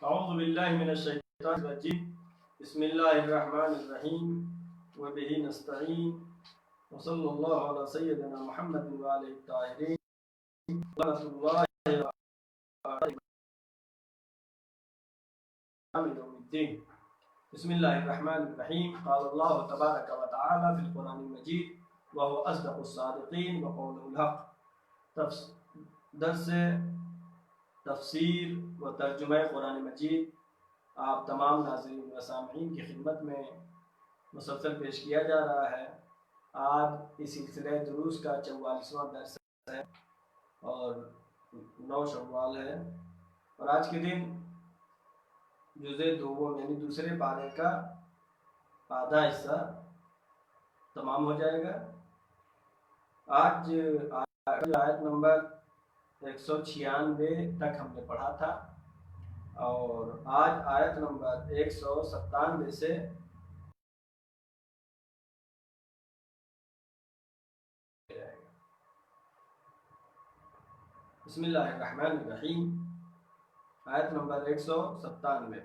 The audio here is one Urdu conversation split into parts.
اعوذ باللہ من الشیطان الرجیم بسم اللہ الرحمن الرحیم وبہ نستعین وصلی اللہ علی سیدنا محمد وآلہ الطاہرین ورحمۃ اللہ یوم الدین. بسم اللہ الرحمن الرحیم. قال اللہ تبارک و تعالی فی القرآن المجید وهو اصدق الصادقین وقوله الحق. درس تفسیر و ترجمہ قرآن مجید آپ تمام ناظرین و سامعین کی خدمت میں مسلسل پیش کیا جا رہا ہے. آج اس سلسلہ دروس کا 44واں درس ہے اور 9 شوال ہے، اور آج کے دن جزء دوم یعنی دوسرے پارے کا آدھا حصہ تمام ہو جائے گا. آج آیت نمبر 196 تک ہم نے پڑھا تھا، اور آج آیت نمبر 197 سے بسم اللہ الرحمن الرحیم. آیت نمبر 197.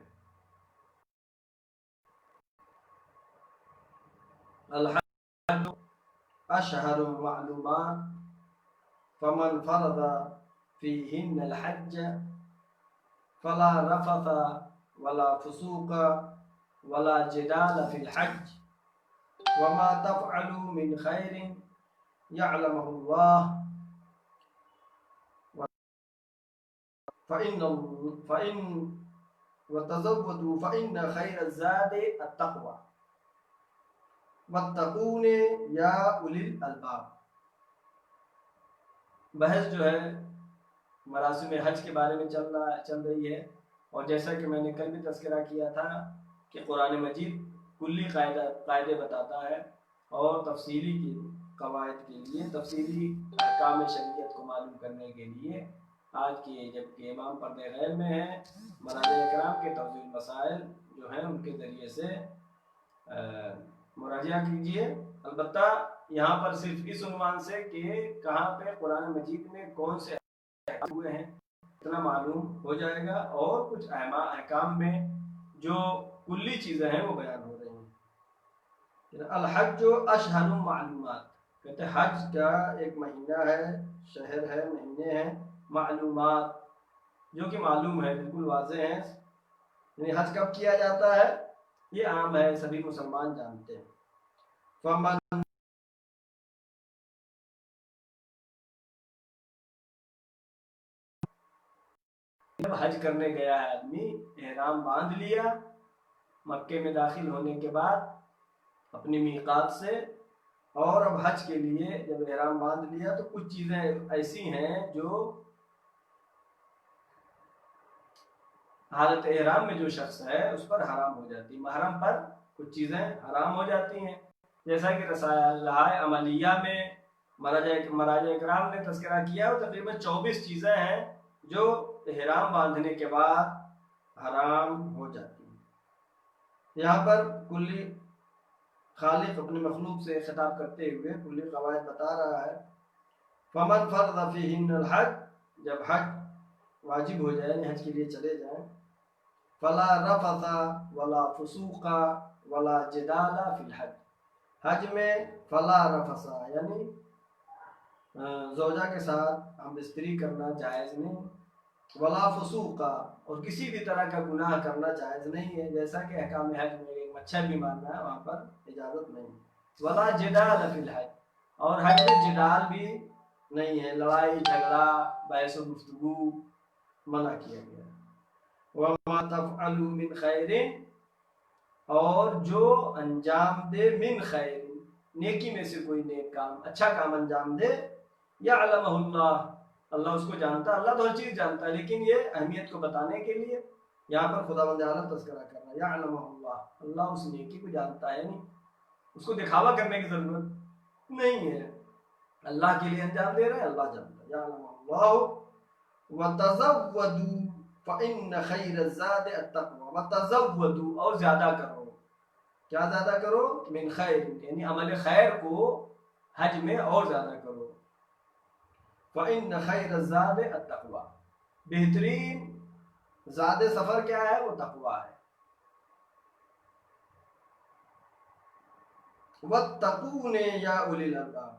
الحج اشہر معلومات فمن فرض فیہن الحج فلا رفث ولا فسوق ولا جدال فی الحج وما تفعلوا من خیر یعلمہ اللہ وتزودوا فإن خیر الزاد التقوى واتقون یا اولی الالباب. بحث جو ہے مراسم حج کے بارے میں چل رہی ہے، اور جیسا کہ میں نے کل بھی تذکرہ کیا تھا کہ قرآن مجید کلی قاعدے بتاتا ہے، اور تفصیلی کی قواعد کے لیے، تفصیلی احکام شریعت کو معلوم کرنے کے لیے آج کے جبکہ امام پردہ غیب میں ہیں، مراجع اکرام کے توضیح مسائل جو ہیں ان کے ذریعے سے مراجعہ کیجیے. البتہ یہاں پر صرف اس عنوان سے کہ کہاں پہ قرآن مجید میں کون سے ہوئے ہیں اتنا معلوم ہو جائے گا، اور کچھ احکام میں جو کلی چیزیں ہیں وہ بیان ہو رہی ہیں. الحج اشہر معلومات، کہتے ہیں حج کا ایک مہینہ ہے، شہر ہے، مہینے ہیں، معلومات جو کہ معلوم ہے، بالکل واضح ہیں. یعنی حج کب کیا جاتا ہے یہ عام ہے، سبھی مسلمان جانتے ہیں. فمن جب حج کرنے گیا ہے آدمی، احرام باندھ لیا مکے میں داخل ہونے کے بعد اپنی میقات سے، اور اب حج کے لیے جب احرام باندھ لیا تو کچھ چیزیں ایسی ہیں جو حالت احرام میں جو شخص ہے اس پر حرام ہو جاتی، محرم پر کچھ چیزیں حرام ہو جاتی ہیں. جیسا کہ رسائل عملیہ میں مراجع اکرام نے تذکرہ کیا، وہ تقریباً 24 چیزیں ہیں جو احرام باندھنے کے بعد حرام ہو جاتی ہیں. یہاں پر کلی خالق اپنے مخلوق سے خطاب کرتے ہوئے کلی قواعد بتا رہا ہے. فمن فرض فیہن الحج، جب حج واجب ہو جائے یعنی حج کے لیے چلے جائیں، فلا رفث ولا فسوق ولا جدال فی الحج، حج میں فلا رفث یعنی زوجہ کے ساتھ ہم بستری کرنا جائز نہیں، ولا فسوق اور کسی بھی طرح کا گناہ کرنا جائز نہیں ہے، جیسا کہ احکام حج میں ایک مچھر بھی مارنا ہے وہاں پر اجازت نہیں. ولا جدال فی الحج، اور حج میں جدال بھی نہیں ہے، لڑائی جھگڑا بحث و گفتگو منع کیا گیا. وما تفعلوا من خیر، اور جو انجام دے من خیر نیکی میں سے کوئی نیک کام، اچھا کام انجام دے، یعلمہ اللہ، اللہ اس کو جانتا. اللہ تو ہر چیز جانتا ہے، لیکن یہ اہمیت کو بتانے کے لیے یہاں پر خداوند عالم تذکرہ کر رہا ہے. یعلمہ اللہ، اللہ اس نیکی کو جانتا ہے، نہیں اس کو دکھاوا کرنے کی ضرورت نہیں ہے، اللہ کے لیے انجام دے رہے ہیں، اللہ جانتا ہے. یعلمہ اللہ. وتزودوا فإن خیر الزاد التقوى، وتزودوا اور زیادہ کرو. کیا زیادہ کرو؟ من خیر یعنی عمل خیر کو حج میں اور زیادہ کرو. فإن خیر الزاد التقوى، بہترین زاد سفر کیا ہے؟ وہ تقویٰ ہے. وَاتَّقُونِ یا اولی الالباب،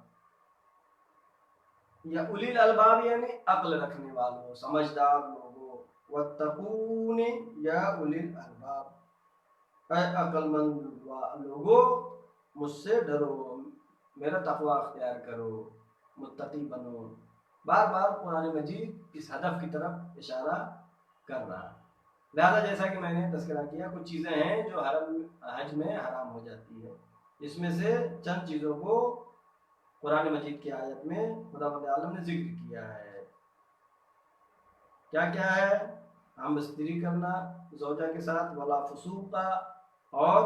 یا اولی الالباب یعنی عقل رکھنے والوں، سمجھدار لوگوں. وَاتَّقُونِ یا اولی الالباب، اے عقل مند لوگوں مجھ سے ڈرو، میرا تقویٰ اختیار کرو، متقی بنو. بار بار قرآن مجید اس ہدف کی طرف اشارہ کر رہا ہے. لہذا جیسا کہ میں نے تذکرہ کیا، کچھ چیزیں ہیں جو حج میں حرام ہو جاتی ہے. اس میں سے چند چیزوں کو قرآن مجید کی آیت میں خداوند عالم نے ذکر کیا ہے. کیا کیا ہے؟ ہم بستری کرنا زوجہ کے ساتھ، ولا فسوق، اور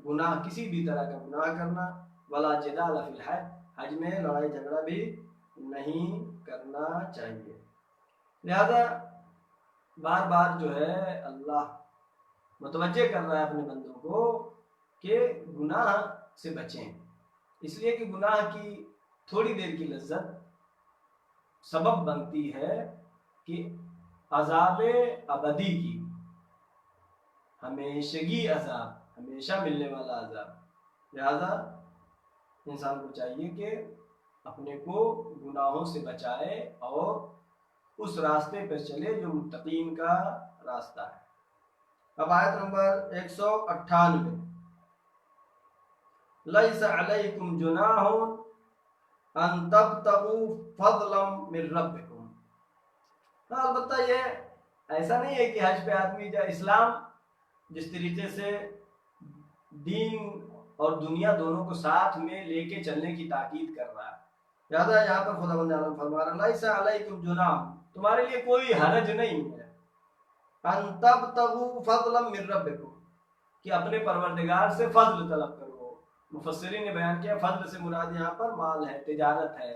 گناہ کسی بھی طرح کا گناہ کرنا، ولا جدال فی الحج، حج میں لڑائی جھگڑا بھی نہیں کرنا چاہیے. لہذا بار بار جو ہے اللہ متوجہ کر رہا ہے اپنے بندوں کو کہ گناہ سے بچیں، اس لیے کہ گناہ کی تھوڑی دیر کی لذت سبب بنتی ہے کہ عذاب ابدی کی، ہمیشگی عذاب، ہمیشہ ملنے والا عذاب. لہذا انسان کو چاہیے کہ اپنے کو گناہوں سے بچائے اور اس راستے پر چلے جو متقین کا راستہ ہے. اب آیت نمبر 198، لیس علیکم جناح ان تبتغوا فضلا من ربکم. البتہ یہ ایسا نہیں ہے کہ حج پہ آدمی جائے. اسلام جس طریقے سے دین اور دنیا دونوں کو ساتھ میں لے کے چلنے کی تاکید کر رہا ہے، لہٰذا یہاں پر خداوند عالم فرما رہا ہے لیس علیکم جناح، تمہارے لیے کوئی حرج نہیں ہے، ان تبتغوا فضلا من ربکم، کہ اپنے پروردگار سے فضل طلب کرو. مفسرین نے بیان کیا فضل سے مراد یہاں پر مال ہے، تجارت ہے،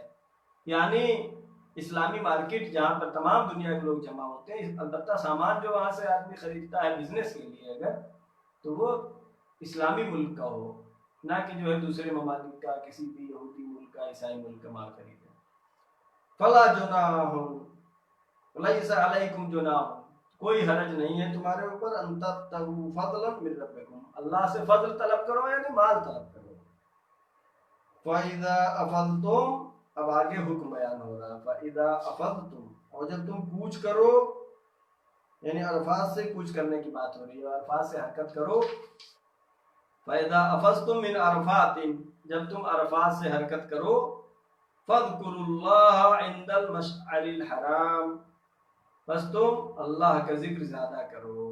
یعنی اسلامی مارکیٹ جہاں پر تمام دنیا کے لوگ جمع ہوتے ہیں. البتہ سامان جو وہاں سے آدمی خریدتا ہے بزنس کے لیے اگر، تو وہ اسلامی ملک کا ہو، نہ کہ جو ہے دوسرے ممالک کا، کسی بھی یہودی ملک کا، عیسائی ملک کا مال خریدے. فلا جناح لیس علیکم جناح، کوئی حرج نہیں ہے تمہارے اوپر، ان تبتغوا فضلا من ربکم، اللہ سے فضل طلب کرو یعنی مال طلب کرو. فَإِذَا أَفَضْتُمْ، اب آگے حکم بیان ہو رہا ہے. فَإِذَا أَفَضْتُمْ، اور جب تم کوچ کرو، یعنی عرفات سے کوچ کرنے کی بات ہو رہی ہے، عرفات سے حرکت کرو. فَإِذَا أَفَضْتُمْ مِنْ عَرَفَاتٍ، جب تم عرفات سے حرکت کرو. فَاذْكُرُوا اللَّهَ عِنْدَ الْمَشْعَرِ الْحَرَامِ، بس تم اللہ کا ذکر زیادہ کرو،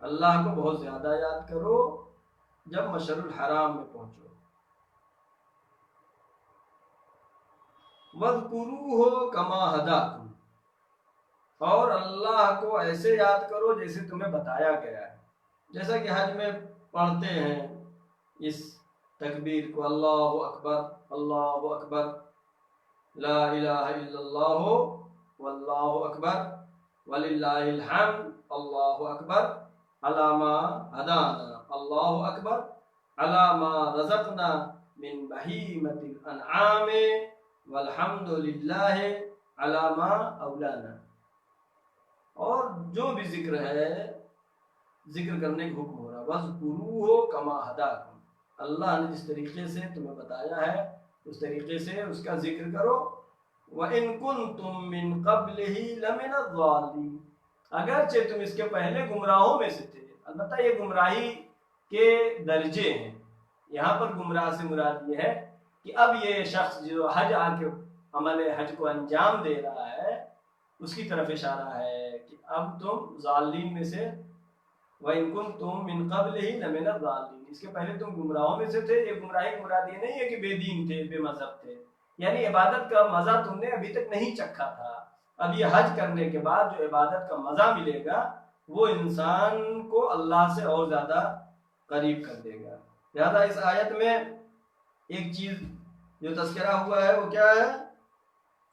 اللہ کو بہت زیادہ یاد کرو جب مشعر الحرام میں پہنچو. وَاذْكُرُوهُ كَمَا هَدَاكُمْ، اور اللہ کو ایسے یاد کرو جیسے تمہیں بتایا گیا ہے. جیسا کہ حج میں پڑھتے ہیں اس تکبیر کو، اللہ اکبر اللہ اکبر، لا الہ الا اللہ واللہ اکبر وللہ الحمد، اللہ اکبر علی ما ہدانا، اللہ اکبر علی ما رزقنا من بہیمۃ الانعام والحمد للہ علی ما اولانا. اور جو بھی ذکر ہے، ذکر کرنے کا حکم ہو رہا ہے. وَاذْكُرُوهُ كَمَا هَدَاكُمْ، اللہ نے جس طریقے سے تمہیں بتایا ہے اس طریقے سے اس کا ذکر کرو. وَإِن كُنتُم مِّن قَبْلِهِ لَمِنَ الضَّالِّينَ، اگرچہ تم اس کے پہلے گمراہوں میں سے تھے. البتہ یہ گمراہی کے درجے ہیں. یہاں پر گمراہ سے مراد یہ ہے کہ اب یہ شخص جو حج آ کے عمل حج کو انجام دے رہا ہے اس کی طرف اشارہ ہے کہ اب تم ضالین میں سے، وَإِن كُنتُم مِّن قَبْلِهِ لَمِنَ الضَّالِّينَ، اس کے پہلے تم گمراہوں میں سے تھے. یہ گمراہی مراد یہ نہیں ہے کہ بے دین تھے، بے مذہب تھے، یعنی عبادت کا مزہ تم نے ابھی تک نہیں چکھا تھا. اب یہ حج کرنے کے بعد جو عبادت کا مزہ ملے گا وہ انسان کو اللہ سے اور زیادہ قریب کر دے گا. لہذا اس آیت میں ایک چیز جو تذکرہ ہوا ہے وہ کیا ہے؟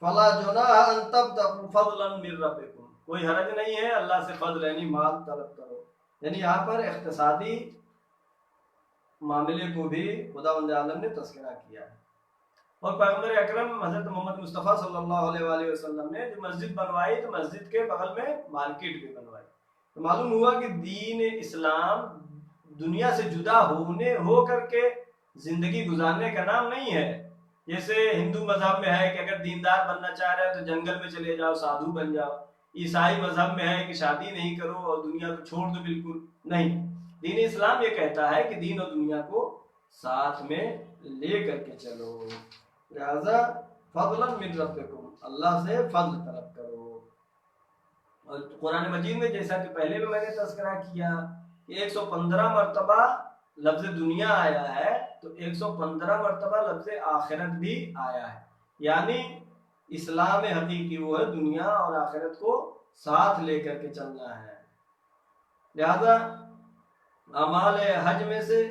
فَلَا جُنَاحَ أَن تَبْتَغُوا فَضْلًا مِّن رَبِّكُمْ، کوئی حرج نہیں ہے اللہ سے فضل یعنی مال طلب کرو. یعنی یہاں پر اقتصادی معاملے کو بھی خداوند عالم نے تذکرہ کیا ہے. اور پیغمبر اکرم حضرت محمد مصطفیٰ صلی اللہ علیہ وآلہ وسلم نے جو مسجد بنوائی تو مسجد کے بغل میں مارکیٹ بھی بنوائی. تو معلوم ہوا کہ دین اسلام دنیا سے جدا ہو کر کے زندگی گزارنے کا نام نہیں ہے. جیسے ہندو مذہب میں ہے کہ اگر دیندار بننا چاہ رہے ہیں تو جنگل میں چلے جاؤ، سادھو بن جاؤ. عیسائی مذہب میں ہے کہ شادی نہیں کرو اور دنیا کو چھوڑ دو بالکل. نہیں، دین اسلام یہ کہتا ہے کہ دین اور دنیا کو ساتھ میں لے کر کے چلو. لہذا فضلا من ربکم، اللہ سے فضل طلب کرو. اور قرآن مجید میں جیسا کہ پہلے بھی میں نے تذکرہ کیا کہ 115 مرتبہ لفظ دنیا آیا ہے تو 115 مرتبہ لفظ آخرت بھی آیا ہے. یعنی اسلام حقیقی وہ ہے دنیا اور آخرت کو ساتھ لے کر کے چلنا ہے. لہذا اعمال حج میں سے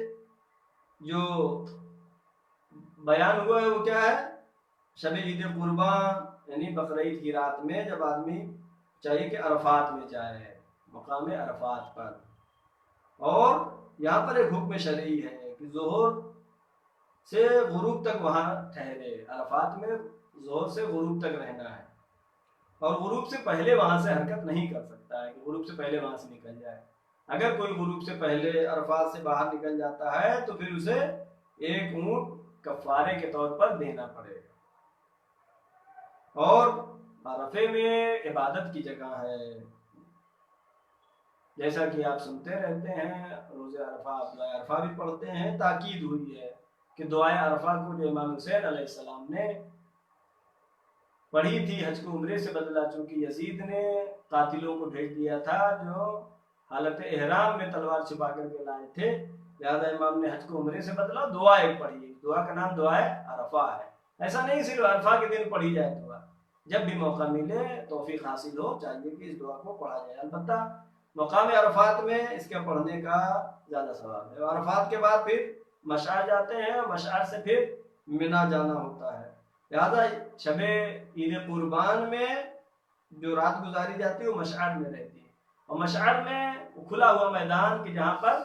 جو بیان ہوا ہے وہ کیا ہے؟ شب عید قربان یعنی بقرعید کی رات میں جب آدمی چاہیے کہ عرفات میں جائے، مقام عرفات پر. اور یہاں پر ایک حکم شرعی ہے کہ ظہر سے غروب تک وہاں ٹھہرے. عرفات میں ظہر سے غروب تک رہنا ہے اور غروب سے پہلے وہاں سے حرکت نہیں کر سکتا ہے کہ غروب سے پہلے وہاں سے نکل جائے. اگر کوئی غروب سے پہلے عرفات سے باہر نکل جاتا ہے تو پھر اسے ایک اونٹ کفارے کے طور پر دینا پڑے گا. اور عرفے میں عبادت کی جگہ ہے، جیسا کہ آپ سنتے رہتے ہیں روز عرفہ دعائے عرفہ بھی پڑھتے ہیں. تاکید ہوئی ہے کہ دعائے عرفہ کو جو امام حسین علیہ السلام نے پڑھی تھی حج کو عمرے سے بدلا، چونکہ یزید نے قاتلوں کو بھیج دیا تھا جو حالت احرام میں تلوار چھپا کر کے لائے تھے. لہذا امام نے حج کو عمرے سے بدلا، دعا ایک پڑھی. دعا کا نام دعائے عرفہ ہے. ایسا نہیں صرف عرفہ کے دن پڑھی جائے دعا، جب بھی موقع ملے توفیق حاصل ہو چاہیے کہ اس دعا کو پڑھا جائے. البتہ مقام عرفات میں اس کے پڑھنے کا زیادہ ثواب ہے. عرفات کے بعد پھر مشعر جاتے ہیں اور مشعر سے پھر منا جانا ہوتا ہے. لہذا شب عید قربان میں جو رات گزاری جاتی ہے وہ مشعر میں رہتی ہے. اور مشعر میں کھلا ہوا میدان کہ جہاں پر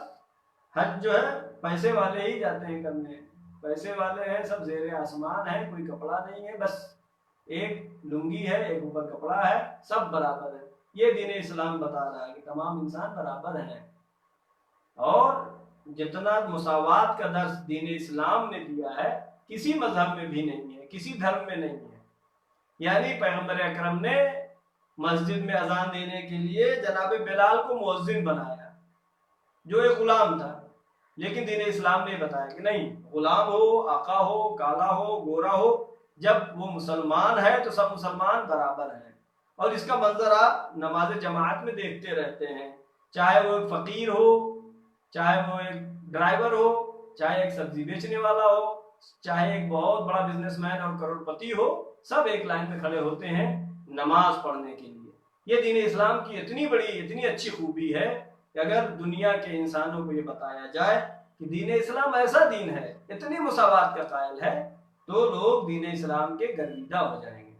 حج جو ہے پیسے والے ہی جاتے ہیں کرنے، پیسے والے ہیں، سب زیر آسمان ہے، کوئی کپڑا نہیں ہے، بس ایک لنگی ہے، ایک اوپر کپڑا ہے، سب برابر ہے. یہ دین اسلام بتا رہا ہے کہ تمام انسان برابر ہیں. اور جتنا مساوات کا درس دین اسلام نے دیا ہے کسی مذہب میں بھی نہیں ہے، کسی دھرم میں نہیں ہے. یعنی پیغمبر اکرم نے مسجد میں اذان دینے کے لیے جناب بلال کو مؤذن بنایا جو ایک غلام تھا، لیکن دین اسلام نے بتایا کہ نہیں، غلام ہو، آقا ہو، کالا ہو، گورا ہو، جب وہ مسلمان ہے تو سب مسلمان برابر ہیں. اور اس کا منظر آپ نماز جماعت میں دیکھتے رہتے ہیں، چاہے وہ ایک فقیر ہو، چاہے وہ ایک ڈرائیور ہو، چاہے ایک سبزی بیچنے والا ہو، چاہے ایک بہت بڑا بزنس مین اور کروڑپتی ہو، سب ایک لائن میں کھڑے ہوتے ہیں نماز پڑھنے کے لیے. یہ دین اسلام کی اتنی بڑی اتنی اچھی خوبی ہے کہ اگر دنیا کے انسانوں کو یہ بتایا جائے کہ دین اسلام ایسا دین ہے، اتنی مساوات کا قائل ہے، تو لوگ دین اسلام کے گرویدہ ہو جائیں گے.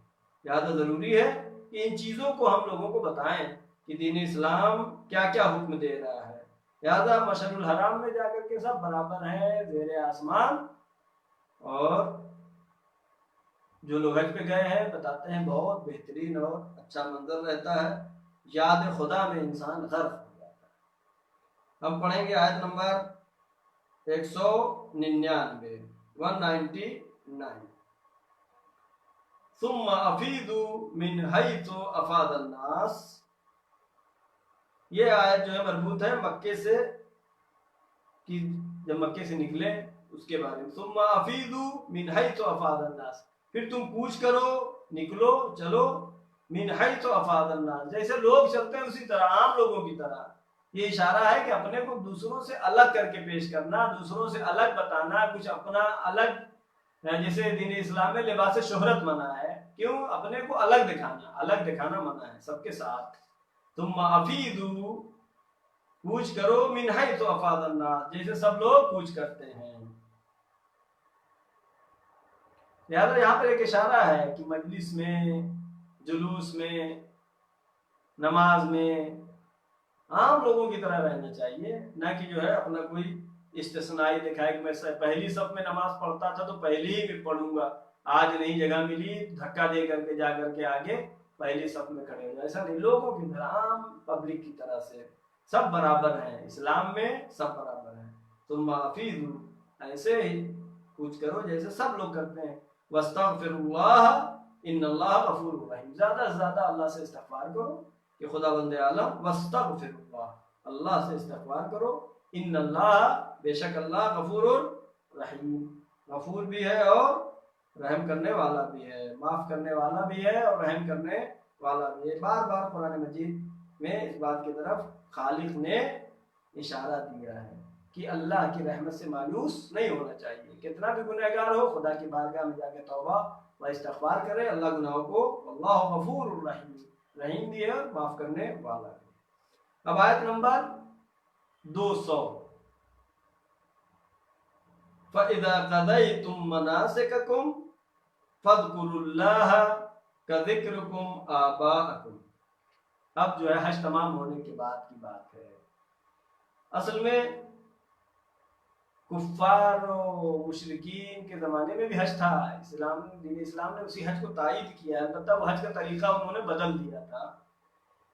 لہذا ضروری ہے کہ ان چیزوں کو ہم لوگوں کو بتائیں کہ دین اسلام کیا کیا حکم دے رہا ہے. لہذا مشعر الحرام میں جا کر کے سب برابر ہیں زیر آسمان. اور جو لوگ حج پہ گئے ہیں بتاتے ہیں بہت بہترین اور اچھا منظر رہتا ہے، یاد خدا میں انسان غرق ہو جاتا ہے. ہم پڑھیں گے آیت نمبر 199 199. ثم افیدوا من حیث افاض الناس. یہ آیت جو ہے مربوط ہے مکے سے، کہ جب مکے سے نکلے اس کے بارے میں. ثم افیدوا من حیث افاض الناس، پھر تم کوچ کرو، نکلو، چلو، من حیث افاض الناس، جیسے لوگ چلتے ہیں اسی طرح، عام لوگوں کی طرح. یہ اشارہ ہے کہ اپنے کو دوسروں سے الگ کر کے پیش کرنا، دوسروں سے الگ بتانا، کچھ اپنا الگ. جیسے دین اسلام میں لباس شہرت منع ہے، کیوں؟ اپنے کو الگ دکھانا منع ہے سب کے ساتھ. ثم افیدوا، کوچ کرو، من حیث افاض الناس، جیسے سب لوگ کوچ کرتے ہیں. لہذا یہاں پر ایک اشارہ ہے کہ مجلس میں، جلوس میں، نماز میں عام لوگوں کی طرح رہنا چاہیے، نہ کہ جو ہے اپنا کوئی استثنائی دکھائے کہ میں پہلی صف میں نماز پڑھتا تھا تو پہلی ہی میں پڑھوں گا، آج نہیں جگہ ملی دھکا دے کر کے جا کر کے آگے پہلی صف میں کھڑے ہو جائے، ایسا نہیں، لوگوں کی طرح عام پبلک کی طرح سے سب برابر ہیں، اسلام میں سب برابر ہیں، تم حافظ ایسے ہی کچھ کرو جیسے سب لوگ کرتے ہیں، واستغفر اللہ ان اللہ غفور رحیم، زیادہ سے زیادہ اللہ سے استغفار کرو کہ خدا بند عالم، واستغفر اللہ، اللہ سے استغفار کرو، ان اللہ بے شک اللہ غفور رحیم، غفور بھی ہے اور رحم کرنے والا بھی ہے، معاف کرنے والا بھی ہے اور رحم کرنے والا بھی ہے۔ بار بار قرآن مجید میں اس بات کی طرف خالق نے اشارہ دیا ہے کہ اللہ کی رحمت سے مایوس نہیں ہونا چاہیے، کتنا بھی گنہگار ہو خدا کی بارگاہ میں جا کے توبہ و استغفار کرے، اللہ گناہوں کو، اللہ غفور الرحیم، رحیم بھی ہے اور معاف کرنے والا بھی۔ اب آیت نمبر 200، فَإِذَا قَضَيْتُم مَّنَاسِكَكُمْ فَاذْكُرُوا اللَّهَ كَذِكْرِكُمْ آبَاءَكُمْ۔ اب جو ہے حج تمام ہونے کے بعد کی بات ہے۔ اصل میں کفار و مشرکین کے زمانے میں بھی حج تھا، دین اسلام نے اسی حج کو تائید کیا ہے، البتہ وہ حج کا طریقہ انہوں نے بدل دیا تھا،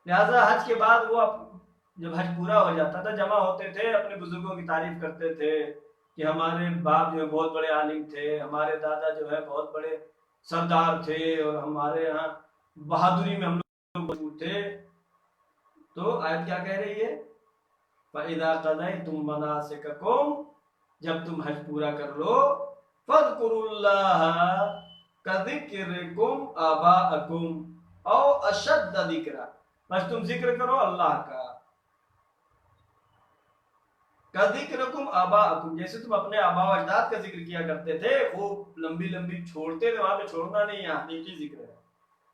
لہذا حج کے بعد وہ جب حج پورا ہو جاتا تھا جمع ہوتے تھے، اپنے بزرگوں کی تعریف کرتے تھے کہ ہمارے باپ جو ہے بہت بڑے عالم تھے، ہمارے دادا جو ہے بہت بڑے سردار تھے، اور ہمارے یہاں بہادری میں ہم لوگ مشہور تھے۔ تو آیت کیا کہہ رہی ہے؟ فَإِذَا قَضَيْتُم مَّنَاسِكَكُمْ، جب تم حج پورا کر لو، فَاذْكُرُوا اللَّهَ كَذِكْرِكُمْ آبَاءَكُمْ أَوْ أَشَدَّ ذِكْرًا، بس تم ذکر کرو اللہ کا، کذکرکم آباءکم، جیسے تم اپنے آباء و اجداد کا ذکر کیا کرتے تھے، خوب لمبی لمبی چھوڑتے تھے، وہاں پہ چھوڑنا نہیں ہے، حقیقی ذکر ہے،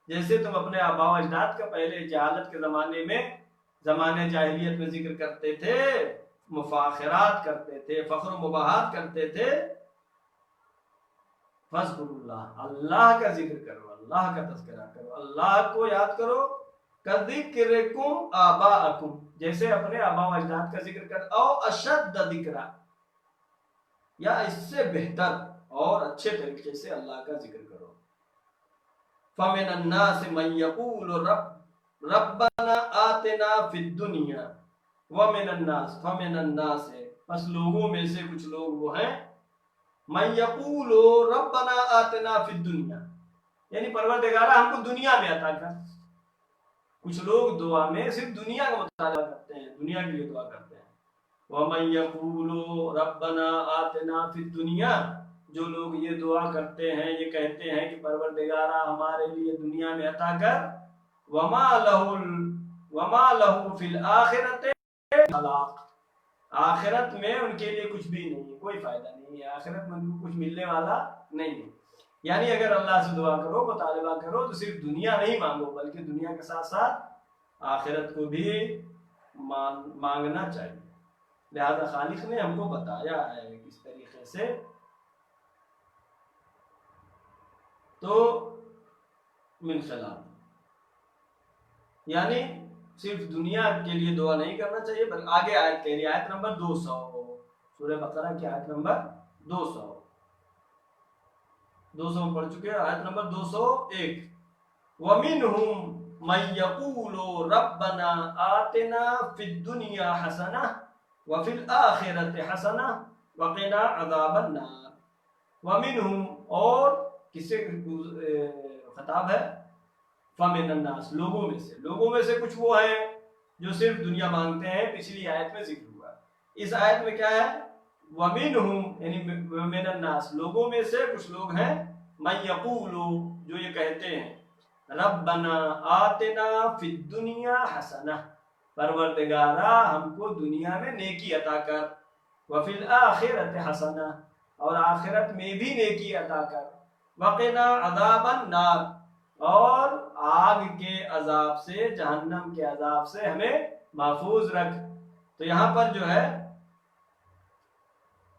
جیسے تم اپنے آباء و اجداد کا پہلے جہالت کے زمانے میں، زمانے جاہلیت میں ذکر کرتے تھے، مفاخرات کرتے تھے، فخر و مباحات کرتے تھے، فاذکروا اللہ، اللہ کا ذکر کرو، اللہ کا تذکرہ کرو، اللہ کو یاد کرو، کذکرکم آباءکم، جیسے اپنے آباء و اجداد کا ذکر کر، او اشد ذکرا، یا اس سے بہتر اور اچھے طریقے سے اللہ کا ذکر کرو۔ فَمِنَ النَّاسِ مَن يَقُولُ رَبَّنَا آتِنَا فِي الدُّنْيَا وَمِنَ النَّاسِ، فَمِنَ النَّاسِ، بس لوگوں میں سے کچھ لوگ وہ ہیں، مَن يَقُولُ رَبَّنَا آتِنَا فِي الدُّنْيا، یعنی پروردگارہ ہم کو دنیا میں عطا کر۔ کچھ لوگ دعا میں صرف دنیا کا مطالبہ کرتے ہیں، دنیا کے لیے دعا کرتے ہیں۔ وَمَن يَقُولُ رَبَّنَا آتِنَا فِي الدُّنْيَا، جو لوگ یہ دعا کرتے ہیں، یہ کہتے ہیں کہ پروردگارہ ہمارے لیے دنیا میں عطا کر، وَمَا لَهُ فِي الْآخِرَةِ خَلَاقٌ، آخرت میں ان کے لیے کچھ بھی نہیں ہے، کوئی فائدہ نہیں ہے، آخرت میں ان کو کچھ ملنے والا نہیں ہے۔ یعنی اگر اللہ سے دعا کرو، مطالبہ کرو، تو صرف دنیا نہیں مانگو، بلکہ دنیا کے ساتھ ساتھ آخرت کو بھی مانگنا چاہیے۔ لہذا خالق نے ہم کو بتایا ہے کس طریقے سے۔ تو من خلال، یعنی صرف دنیا کے لیے دعا نہیں کرنا چاہیے، بلکہ آگے آیت کہہ رہی ہے، آیت نمبر 200، سورہ بقرہ کی آیت نمبر 200 میں پڑھ چکے ہیں، آیت نمبر 201، وَمِنْهُمْ مَن يَقُولُ رَبَّنَا آتِنَا فِي الدُّنْيَا حَسَنَةً وَفِي الْآخِرَةِ حَسَنَةً وَقِنَا عَذَابَ النَّارِ۔ وَمِنْهُمْ، اور کس سے خطاب ہے؟ فَمِنَ النَّاسِ، لوگوں میں سے کچھ وہ ہیں جو صرف دنیا مانگتے ہیں، پچھلی آیت میں ذکر ہوا۔ اس آیت میں کیا ہے؟ وَمِنْهُمْ، یعنی مِنَ النَّاسِ، لوگوں میں سے کچھ لوگ ہیں، مَن يَقُولُ، جو یہ کہتے ہیں، رَبَّنَا آتِنَا فِي الدُّنْيَا حَسَنَةً، پروردگارہ ہم کو دنیا میں نیکی عطا کر، وَفِي الْآخِرَةِ حَسَنَةً، اور آخرت میں بھی نیکی عطا کر، وَقِنَا عَذَابَ النَّارِ، اور آگ کے عذاب سے، جہنم کے عذاب سے ہمیں محفوظ رکھ۔ تو یہاں پر جو ہے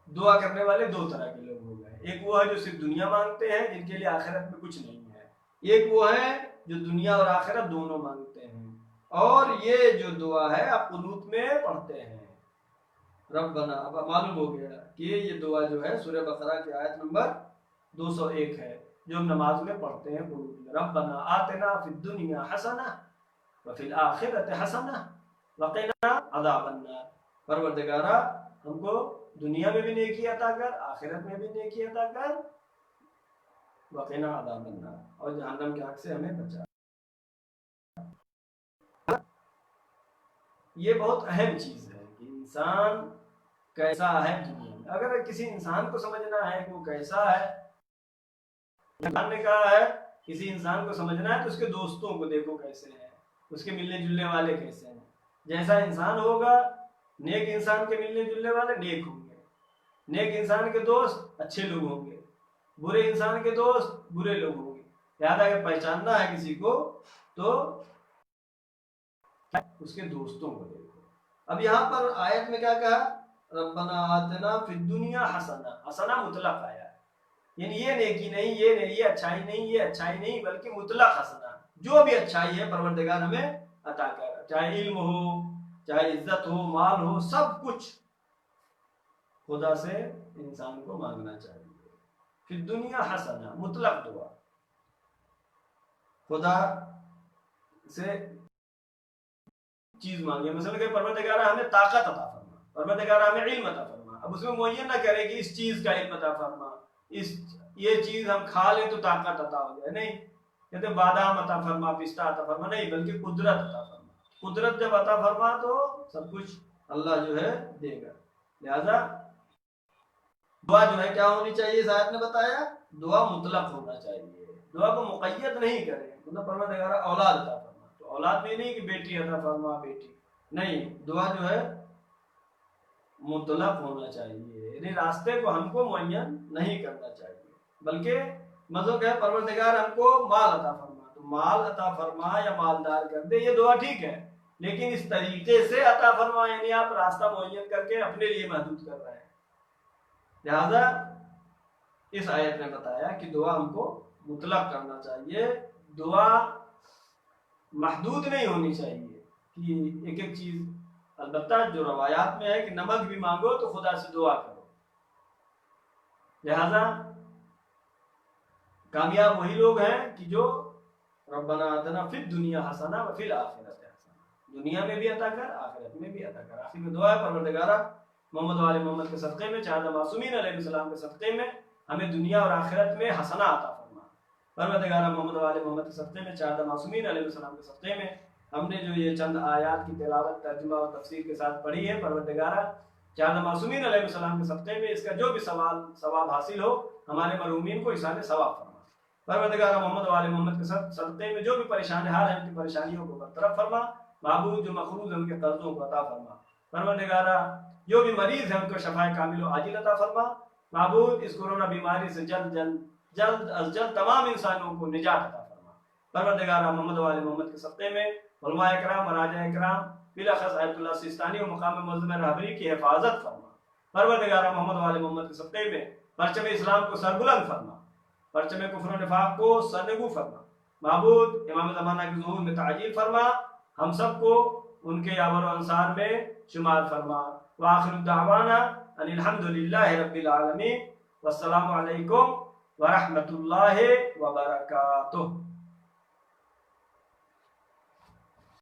دعا کرنے والے دو طرح کے لوگ ہو گئے، ایک وہ ہے جو صرف دنیا مانگتے ہیں، جن کے لیے آخرت میں کچھ نہیں ہے، ایک وہ ہے جو دنیا اور آخرت دونوں مانگتے ہیں، اور یہ جو دعا ہے آپ قنوت میں پڑھتے ہیں، ربنا، اب معلوم ہو گیا کہ یہ دعا جو ہے سورہ بقرہ کی آیت نمبر 201 ہے، جو ہم نماز میں پڑھتے ہیں قنوت میں، ربنا آتنا فی الدنیا حسنہ وفی الآخرۃ حسنہ وقنا عذاب النار، پروردگارا ہم کو دنیا میں بھی نیکی عطا کر، آخرت میں بھی نیکی عطا کر، وقنا عذاب النار، اور جہنم کی آگ سے ہمیں بچا۔ یہ بہت اہم چیز ہے کہ انسان کیسا ہے دنیا میں۔ اگر کسی انسان کو سمجھنا ہے کہ وہ کیسا ہے، انسان نے کہا ہے کسی انسان کو سمجھنا ہے تو اس کے دوستوں کو دیکھو کیسے ہیں، اس کے ملنے جلنے والے کیسے ہیں۔ جیسا انسان ہوگا، نیک انسان کے ملنے جلنے والے نیک ہوں گے، نیک انسان کے دوست اچھے لوگ ہوں گے، برے انسان کے دوست برے لوگ ہوں گے۔ یاد اگر پہچاننا ہے کسی کو تو اس کے دوستوں کو دیکھو۔ اب یہاں پر آیت میں کیا کہا؟ ربنا آتنا فی الدنیا حسنہ، حسنہ مطلق آیا ہے، یعنی یہ نیکی نہیں، یہ اچھائی نہیں، یہ اچھائی نہیں، بلکہ مطلق حسنہ، جو بھی اچھائی ہے پروردگار ہمیں عطا کر، چاہے علم ہو، چاہے عزت ہو، مال ہو، سب کچھ خدا سے انسان کو مانگنا چاہیے۔ فی الدنیا حسنہ، مطلق دعا، خدا سے چیز مانگے، مثلا کہ پروردگارہ ہمیں طاقت عطا فرما، پروردگارہ ہمیں علم عطا فرما۔ اب اس میں معین نہ کرے کہ اس چیز کا علم عطا فرما، یہ چیز ہم کھا لیں تو طاقت عطا ہو جائے، نہیں کہتے بادام عطا فرما، پستہ عطا فرما، نہیں، بلکہ قدرت عطا فرما۔ قدرت جب عطا فرما تو سب کچھ اللہ جو ہے دے گا۔ لہذا دعا جو ہے کیا ہونی چاہیے؟ اس آیت نے بتایا دعا مطلق ہونا چاہیے، دعا کو مقید نہیں کرے، مطلب پروردگارہ اولاد عطا فرما، تو اولاد میں نہیں کہ بیٹی عطا فرما، بیٹی نہیں، دعا جو ہے مطلق ہونا چاہیے، یعنی راستے کو ہم کو معین نہیں کرنا چاہیے، بلکہ مطلب ہے پروردگار ہم کو مال عطا فرما، تو مال عطا فرما یا مالدار کر دے، یہ دعا ٹھیک ہے، لیکن اس طریقے سے عطا فرما، یعنی آپ راستہ معین کر کے اپنے لیے محدود کر رہے ہیں۔ لہذا اس آیت نے بتایا کہ دعا ہم کو مطلق کرنا چاہیے، دعا محدود نہیں ہونی چاہیے کہ ایک ایک چیز، البتہ جو روایات میں ہے کہ نمک بھی مانگو تو خدا سے دعا کرو۔ لہذا کامیاب وہی لوگ ہیں کہ جو ربنا آتنا فی الدنیا حسنہ وفی الآخرۃ حسنہ، دنیا میں بھی عطا کر، آخرت میں بھی عطا کر۔ آخر میں دعا ہے پروردگارہ محمد وآل محمد کے صدقے میں، چاہدہ معصومین علیہ السلام کے صدقے میں ہمیں دنیا اور آخرت میں حسنہ عطا فرما۔ پروردگارہ محمد وآل محمد کے صدقے میں، چاہدہ معصومین علیہ السلام کے صدقے میں ہم نے جو یہ چند آیات کی تلاوت، ترجمہ اور تفسیر کے ساتھ پڑھی ہے، پروردگارہ چاہدہ معصومین علیہ السلام کے صدقے میں اس کا جو بھی ثواب حاصل ہو، ہمارے مرحومین کو ایصال ثواب فرما۔ پروردگارہ محمد وآل محمد کے صدقے میں جو بھی پریشان حال ہیں، ان کی پریشانیوں کو برطرف فرما، معبود جو مقروض ہیں ان کے قرضوں کو عطا فرما۔ پروردگارہ جو بھی مریض ہیں ان کو شفائے کامل و عاجل عطا فرما۔ معبود اس کورونا بیماری سے جلد از جلد تمام انسانوں کو نجات عطا فرما۔ پروردگارہ محمد وآل محمد کے صدقے میں علماء اکرام، مراجع اکرام، بالاخص آیت اللہ سیستانی و مقام معظم رہبری کی حفاظت فرما۔ پروردگارہ محمد وآل محمد کے صدقے میں پرچم اسلام کو سربلند فرما، پرچم کفر و نفاق کو سرنگو فرما۔ معبود امام زمانہ کے ظہور میں تعجیل فرما، ہم سب کو ان کے یاور و انصار میں شمار فرما۔ وآخر دعوانا ان الحمدللہ رب العالمین، والسلام علیکم ورحمۃ اللہ وبرکاتہ۔